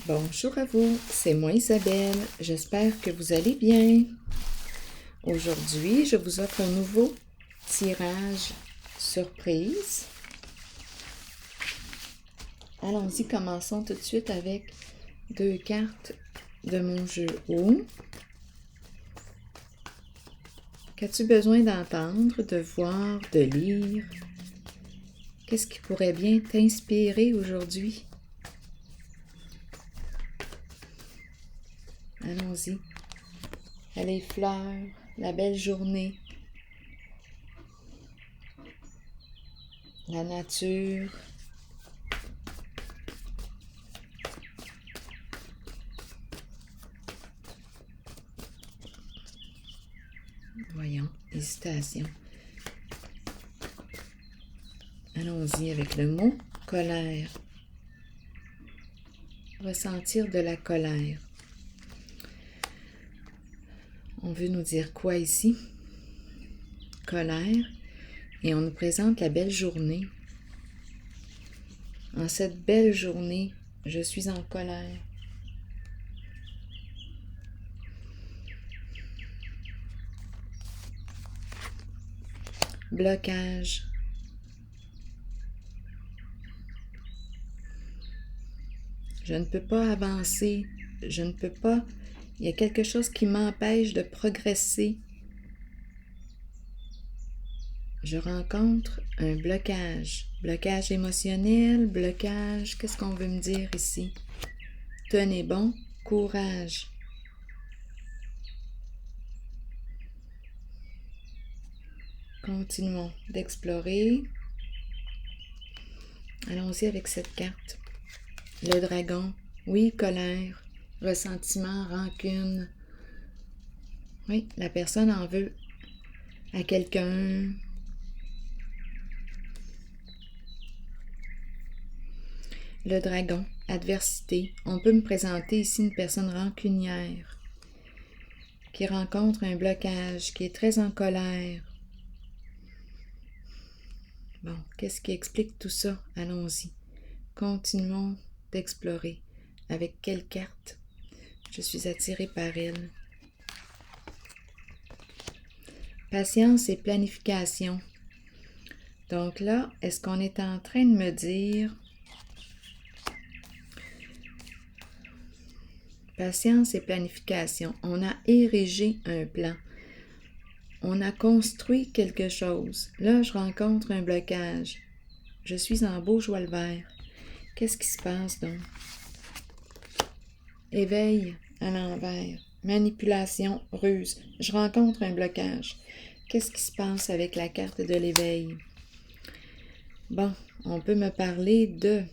Bonjour à vous, c'est moi Isabelle, j'espère que vous allez bien. Aujourd'hui, je vous offre un nouveau tirage surprise. Allons-y, commençons tout de suite avec 2 cartes de mon jeu haut. Qu'as-tu besoin d'entendre, de voir, de lire? Qu'est-ce qui pourrait bien t'inspirer aujourd'hui? Allons-y. Les fleurs, la belle journée, la nature. Voyons, hésitation. Allons-y avec le mot colère. Ressentir de la colère. On veut nous dire quoi ici? Colère. Et on nous présente la belle journée. En cette belle journée, je suis en colère. Blocage. Je ne peux pas avancer. Je ne peux pas. Il y a quelque chose qui m'empêche de progresser. Je rencontre un blocage. Blocage émotionnel, blocage. Qu'est-ce qu'on veut me dire ici? Tenez bon, courage. Continuons d'explorer. Allons-y avec cette carte. Le dragon. Oui, colère, ressentiment, rancune. Oui, la personne en veut à quelqu'un. Le dragon, adversité. On peut me présenter ici une personne rancunière qui rencontre un blocage, qui est très en colère. Bon, qu'est-ce qui explique tout ça? Allons-y. Continuons d'explorer. Avec quelle carte je suis attirée par elle? Patience et planification. Donc là, est-ce qu'on est en train de me dire patience et planification? On a érigé un plan. On a construit quelque chose. Là, je rencontre un blocage. Je suis en beau joie le vert. Qu'est-ce qui se passe donc? Éveil à l'envers. Manipulation, ruse. Je rencontre un blocage. Qu'est-ce qui se passe avec la carte de l'éveil? Bon, on peut me parler de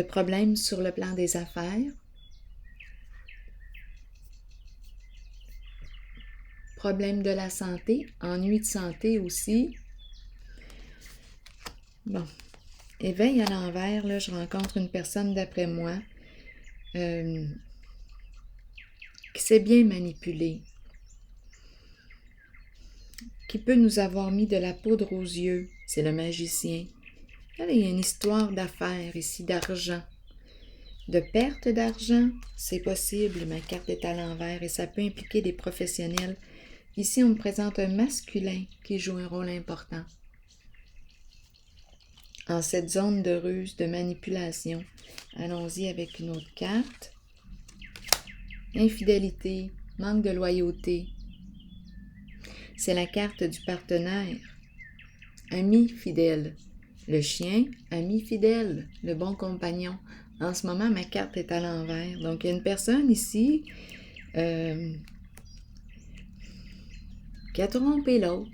problèmes sur le plan des affaires, problèmes de la santé, ennui de santé aussi. Bon, éveil à l'envers, là, je rencontre une personne d'après moi qui sait bien manipuler, qui peut nous avoir mis de la poudre aux yeux, c'est le magicien. Là, il y a une histoire d'affaires ici, d'argent. De perte d'argent, c'est possible, ma carte est à l'envers et ça peut impliquer des professionnels. Ici, on me présente un masculin qui joue un rôle important. En cette zone de ruse, de manipulation, allons-y avec une autre carte. Infidélité, manque de loyauté. C'est la carte du partenaire. Ami fidèle. Le chien, ami fidèle, le bon compagnon. En ce moment, ma carte est à l'envers. Donc, il y a une personne ici qui a trompé l'autre.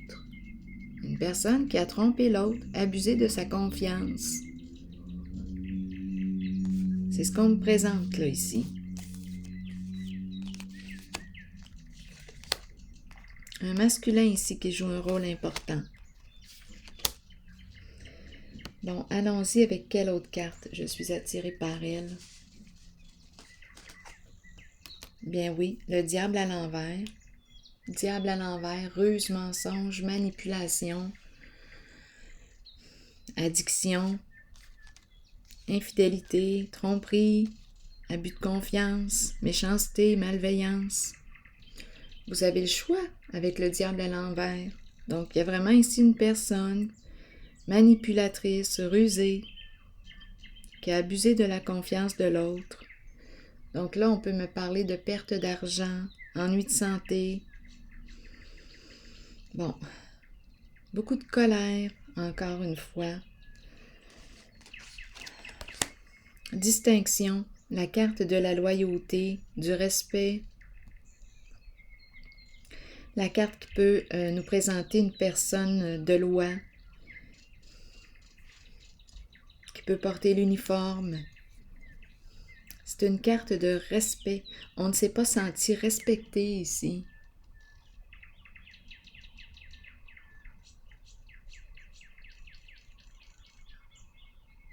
Une personne qui a trompé l'autre, abusé de sa confiance. C'est ce qu'on me présente là, ici. Un masculin ici qui joue un rôle important. Bon, allons-y avec quelle autre carte? Je suis attirée par elle. Bien oui, le diable à l'envers. Diable à l'envers, ruse, mensonge, manipulation. addiction, infidélité, tromperie, abus de confiance, méchanceté, malveillance. Vous avez le choix avec le diable à l'envers. Donc, il y a vraiment ici une personne manipulatrice, rusée, qui a abusé de la confiance de l'autre. Donc là, on peut me parler de perte d'argent, ennui de santé. Bon, beaucoup de colère, encore une fois. Distinction, la carte de la loyauté, du respect. La carte qui peut nous présenter une personne de loi, qui peut porter l'uniforme. C'est une carte de respect. On ne s'est pas senti respecté ici.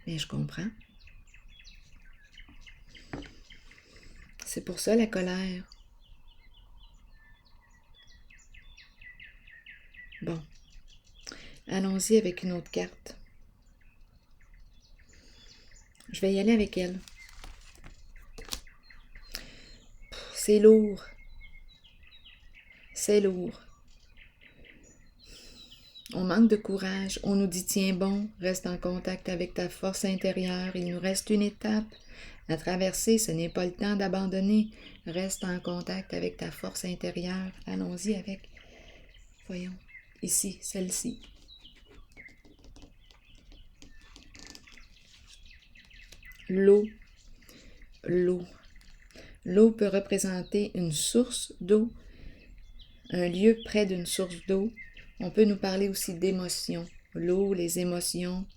Mais je comprends. C'est pour ça la colère. Bon. Allons-y avec une autre carte. Je vais y aller avec elle. C'est lourd. C'est lourd. On manque de courage. On nous dit tiens bon, reste en contact avec ta force intérieure. Il nous reste une étape à traverser. Ce n'est pas le temps d'abandonner. Reste en contact avec ta force intérieure. Allons-y avec. Voyons. Ici, celle-ci. L'eau. L'eau. L'eau peut représenter une source d'eau, un lieu près d'une source d'eau. On peut nous parler aussi d'émotions. L'eau, les émotions.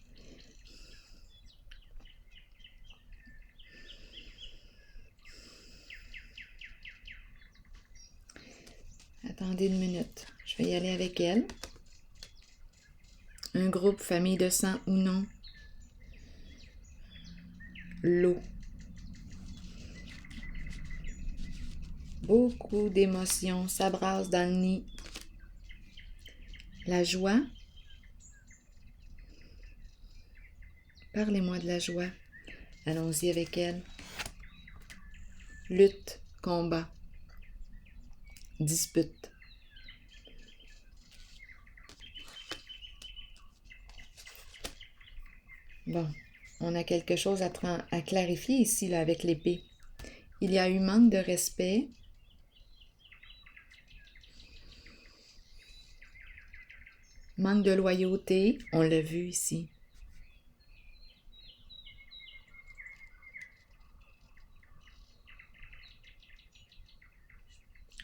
Attendez une minute. Je vais y aller avec elle. Un groupe, famille de sang ou non. L'eau. Beaucoup d'émotions s'abrassent dans le nid. La joie. Parlez-moi de la joie. Allons-y avec elle. Lutte, combat, dispute. Bon, on a quelque chose à clarifier ici là, avec l'épée. Il y a eu manque de respect. Manque de loyauté, on l'a vu ici.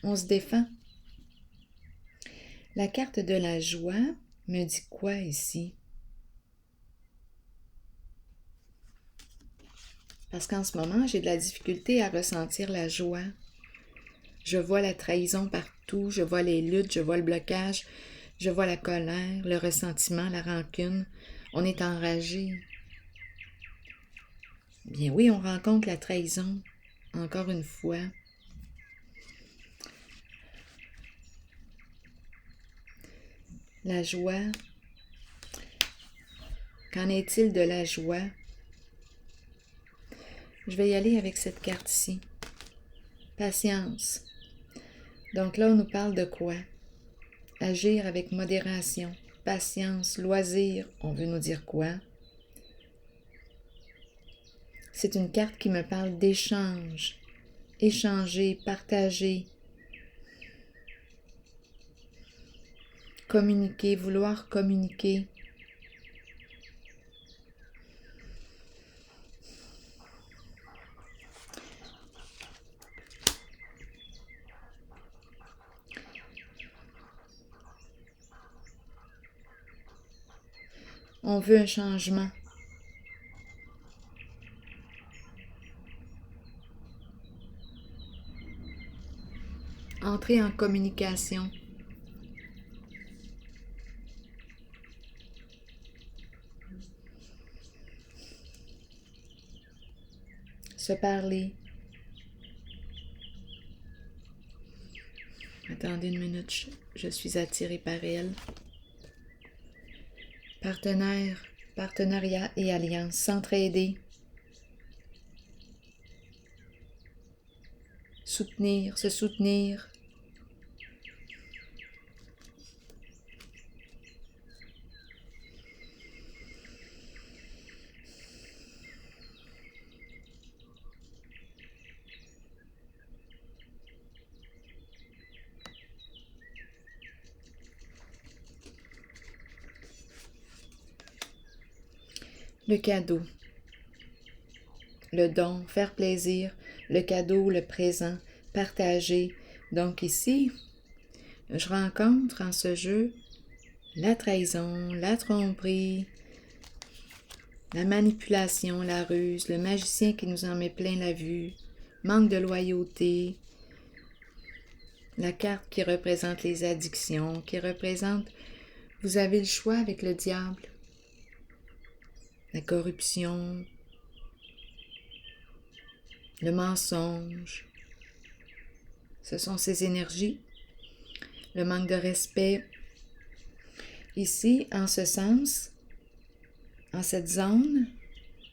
On se défend. La carte de la joie me dit quoi ici? Parce qu'en ce moment, j'ai de la difficulté à ressentir la joie. Je vois la trahison partout, je vois les luttes, je vois le blocage, je vois la colère, le ressentiment, la rancune. On est enragé. Bien oui, on rencontre la trahison, encore une fois. La joie. Qu'en est-il de la joie? Je vais y aller avec cette carte-ci. Patience. Donc là, on nous parle de quoi? Agir avec modération, patience, loisir. On veut nous dire quoi? C'est une carte qui me parle d'échange. Échanger, partager. Communiquer, vouloir communiquer. On veut un changement. Entrer en communication. Se parler. Attendez une minute, je suis attirée par elle. Partenaire, partenariat et alliance, s'entraider, soutenir, se soutenir. Le cadeau, le don, faire plaisir, le cadeau, le présent, partager. Donc ici, je rencontre en ce jeu la trahison, la tromperie, la manipulation, la ruse, le magicien qui nous en met plein la vue, manque de loyauté, la carte qui représente les addictions, qui représente, vous avez le choix avec le diable, la corruption, le mensonge. Ce sont ces énergies, le manque de respect. Ici, en ce sens, en cette zone,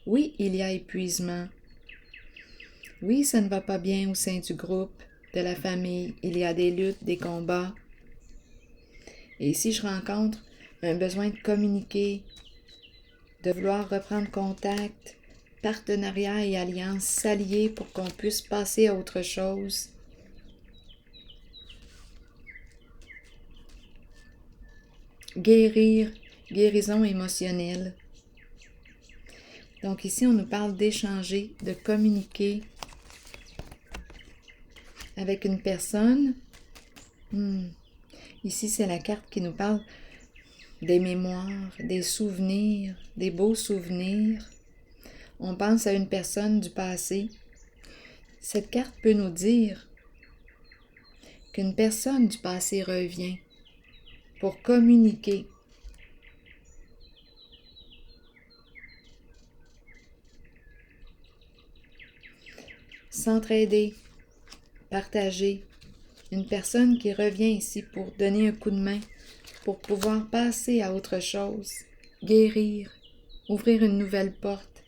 oui, il y a épuisement. Oui, ça ne va pas bien au sein du groupe, de la famille. Il y a des luttes, des combats. Et ici, je rencontre un besoin de communiquer, de vouloir reprendre contact, partenariat et alliance, s'allier pour qu'on puisse passer à autre chose. Guérir, guérison émotionnelle. Donc ici, on nous parle d'échanger, de communiquer avec une personne. Ici, c'est la carte qui nous parle des mémoires, des souvenirs, des beaux souvenirs. On pense à une personne du passé. Cette carte peut nous dire qu'une personne du passé revient pour communiquer. S'entraider, partager. Une personne qui revient ici pour donner un coup de main, pour pouvoir passer à autre chose, guérir, ouvrir une nouvelle porte.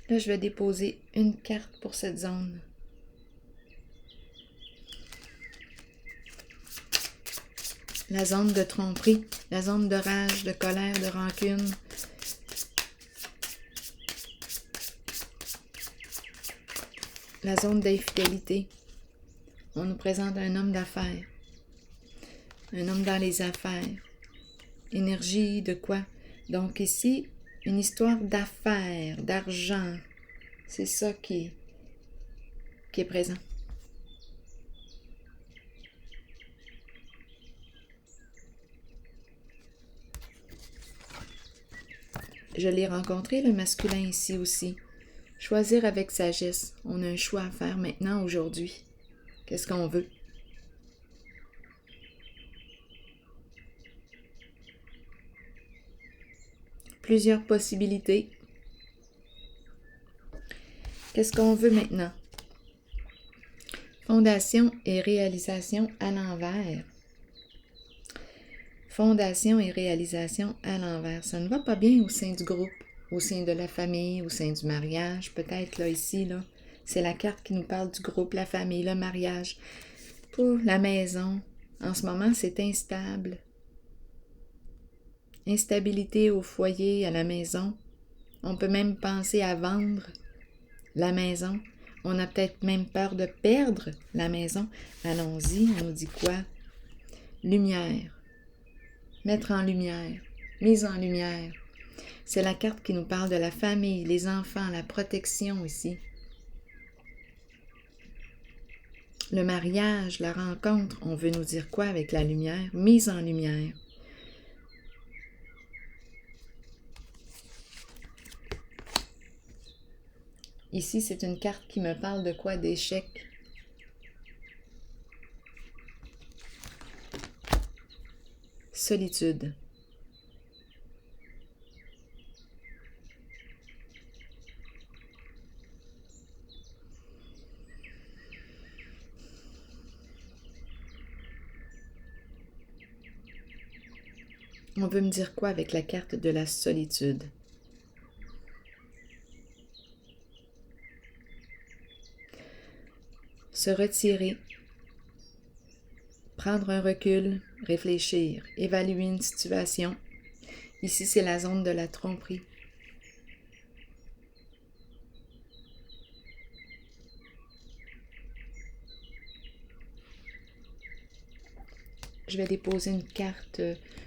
Là, je vais déposer une carte pour cette zone. La zone de tromperie, la zone de rage, de colère, de rancune. La zone d'infidélité. On nous présente un homme d'affaires. Un homme dans les affaires. Énergie de quoi? Donc ici, une histoire d'affaires, d'argent. C'est ça qui est présent. Je l'ai rencontré, le masculin, ici aussi. Choisir avec sagesse. On a un choix à faire maintenant, aujourd'hui. Qu'est-ce qu'on veut? Plusieurs possibilités. Qu'est-ce qu'on veut maintenant? Fondation et réalisation à l'envers. Fondation et réalisation à l'envers. Ça ne va pas bien au sein du groupe, au sein de la famille, au sein du mariage. Peut-être là, ici, là, c'est la carte qui nous parle du groupe, la famille, le mariage. Pour la maison, en ce moment, c'est instable. Instabilité au foyer, à la maison. On peut même penser à vendre la maison. On a peut-être même peur de perdre la maison. Allons-y, on nous dit quoi? Lumière. Mettre en lumière. Mise en lumière. C'est la carte qui nous parle de la famille, les enfants, la protection ici. Le mariage, la rencontre, on veut nous dire quoi avec la lumière? Mise en lumière. Ici, c'est une carte qui me parle de quoi? D'échec. Solitude. On veut me dire quoi avec la carte de la solitude? Se retirer, prendre un recul, réfléchir, évaluer une situation. Ici, c'est la zone de la tromperie. Je vais déposer une carte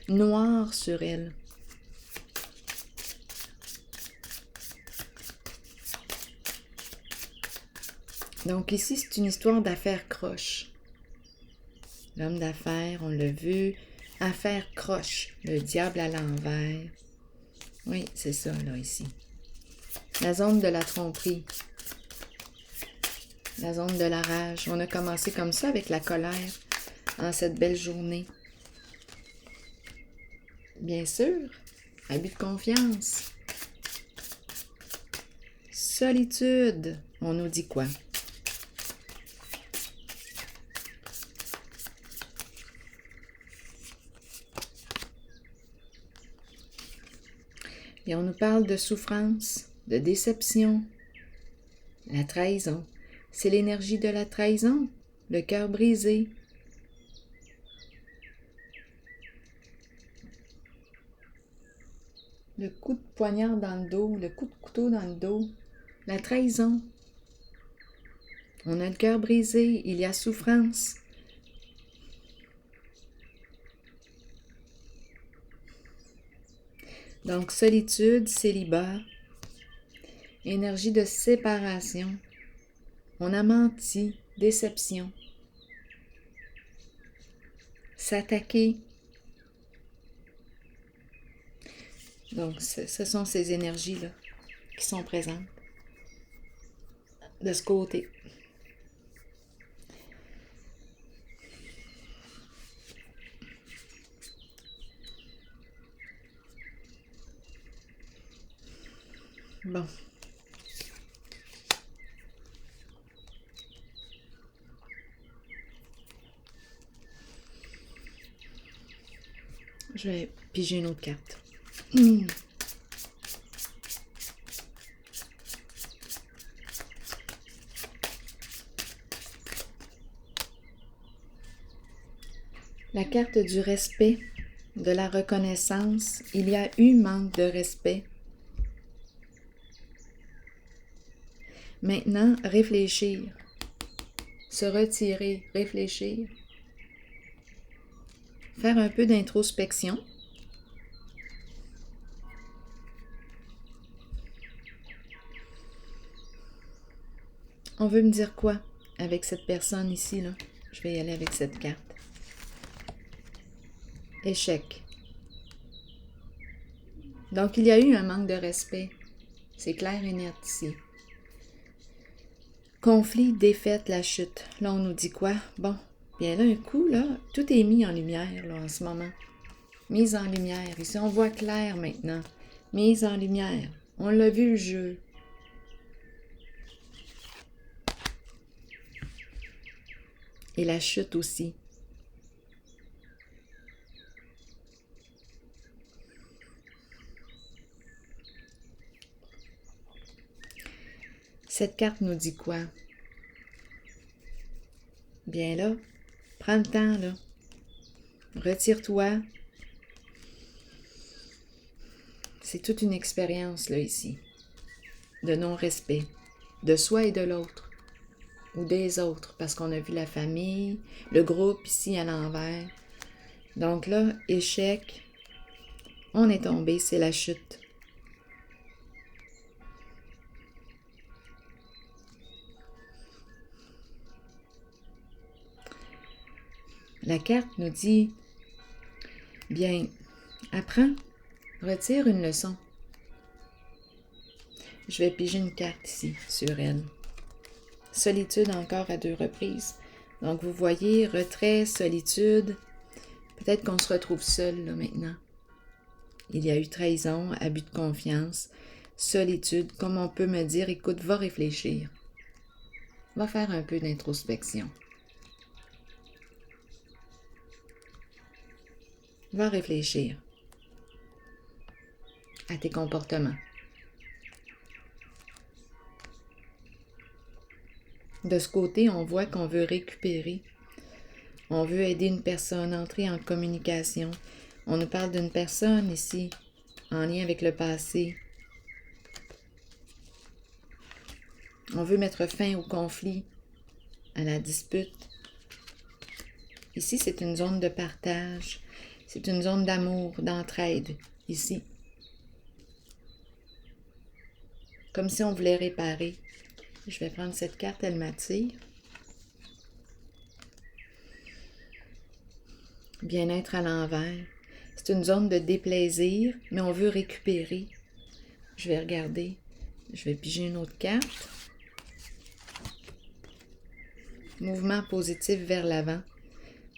noire sur elle. Donc ici, c'est une histoire d'affaires croche. L'homme d'affaires, on l'a vu. Affaires croche, le diable à l'envers. Oui, c'est ça, là, ici. La zone de la tromperie. La zone de la rage. On a commencé comme ça avec la colère en cette belle journée. Bien sûr, abus de confiance. Solitude. On nous dit quoi? Et on nous parle de souffrance, de déception, la trahison. C'est l'énergie de la trahison, le cœur brisé. Le coup de poignard dans le dos, le coup de couteau dans le dos, la trahison. On a le cœur brisé, il y a souffrance. Donc, solitude, célibat, énergie de séparation. On a menti, déception. S'attaquer. Donc, ce sont ces énergies-là qui sont présentes de ce côté. Bon. Je vais piger une autre carte. La carte du respect, de la reconnaissance. Il y a eu manque de respect. Maintenant, réfléchir. Se retirer, réfléchir. Faire un peu d'introspection. On veut me dire quoi avec cette personne ici, là? Je vais y aller avec cette carte. Échec. Donc, il y a eu un manque de respect. C'est clair et net ici. Conflit, défaite, la chute. Là, on nous dit quoi? Bon, bien là, un coup, là, tout est mis en lumière, là, en ce moment. Mise en lumière. Ici, on voit clair maintenant. Mise en lumière. On l'a vu, le jeu. Et la chute aussi. Cette carte nous dit quoi? Bien là, prends le temps, là. Retire-toi. C'est toute une expérience, là, ici. De non-respect. De soi et de l'autre. Ou des autres, parce qu'on a vu la famille, le groupe ici à l'envers. Donc là, échec. On est tombé, c'est la chute. La carte nous dit, bien, apprends, retire une leçon. Je vais piger une carte ici, sur elle. Solitude encore à 2 reprises. Donc, vous voyez, retrait, solitude. Peut-être qu'on se retrouve seul, là, maintenant. Il y a eu trahison, abus de confiance, solitude. Comme on peut me dire, écoute, va réfléchir. Va faire un peu d'introspection. Va réfléchir. à tes comportements. De ce côté, on voit qu'on veut récupérer. On veut aider une personne à entrer en communication. On nous parle d'une personne ici, en lien avec le passé. On veut mettre fin au conflit, à la dispute. Ici, c'est une zone de partage. C'est une zone d'amour, d'entraide, ici. Comme si on voulait réparer. Je vais prendre cette carte, elle m'attire. Bien-être à l'envers. C'est une zone de déplaisir, mais on veut récupérer. Je vais regarder. Je vais piger une autre carte. Mouvement positif vers l'avant.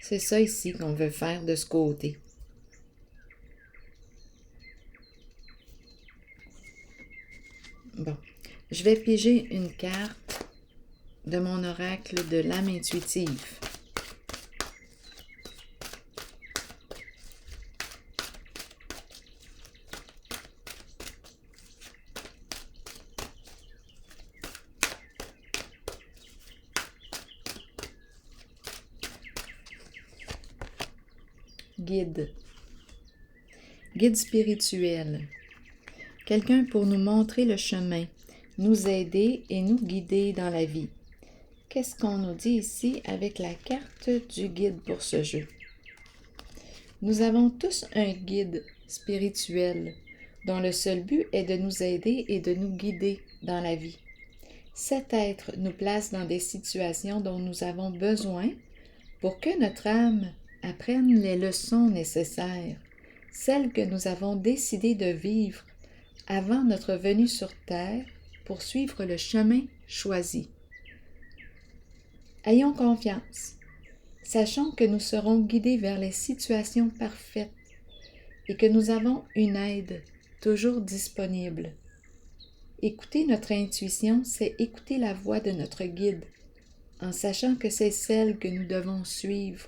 C'est ça ici qu'on veut faire de ce côté. Bon. Je vais piger une carte de mon oracle de l'âme intuitive. Guide. Guide spirituel. Quelqu'un pour nous montrer le chemin, nous aider et nous guider dans la vie. Qu'est-ce qu'on nous dit ici avec la carte du guide pour ce jeu? Nous avons tous un guide spirituel dont le seul but est de nous aider et de nous guider dans la vie. Cet être nous place dans des situations dont nous avons besoin pour que notre âme apprenne les leçons nécessaires, celles que nous avons décidé de vivre avant notre venue sur Terre pour suivre le chemin choisi. Ayons confiance, sachant que nous serons guidés vers les situations parfaites et que nous avons une aide toujours disponible. Écouter notre intuition, c'est écouter la voix de notre guide, en sachant que c'est celle que nous devons suivre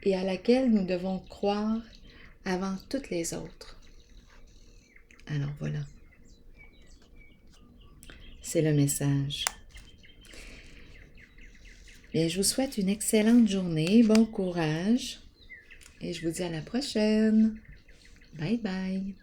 et à laquelle nous devons croire avant toutes les autres. Alors voilà, c'est le message. Bien, je vous souhaite une excellente journée, bon courage et je vous dis à la prochaine. Bye bye.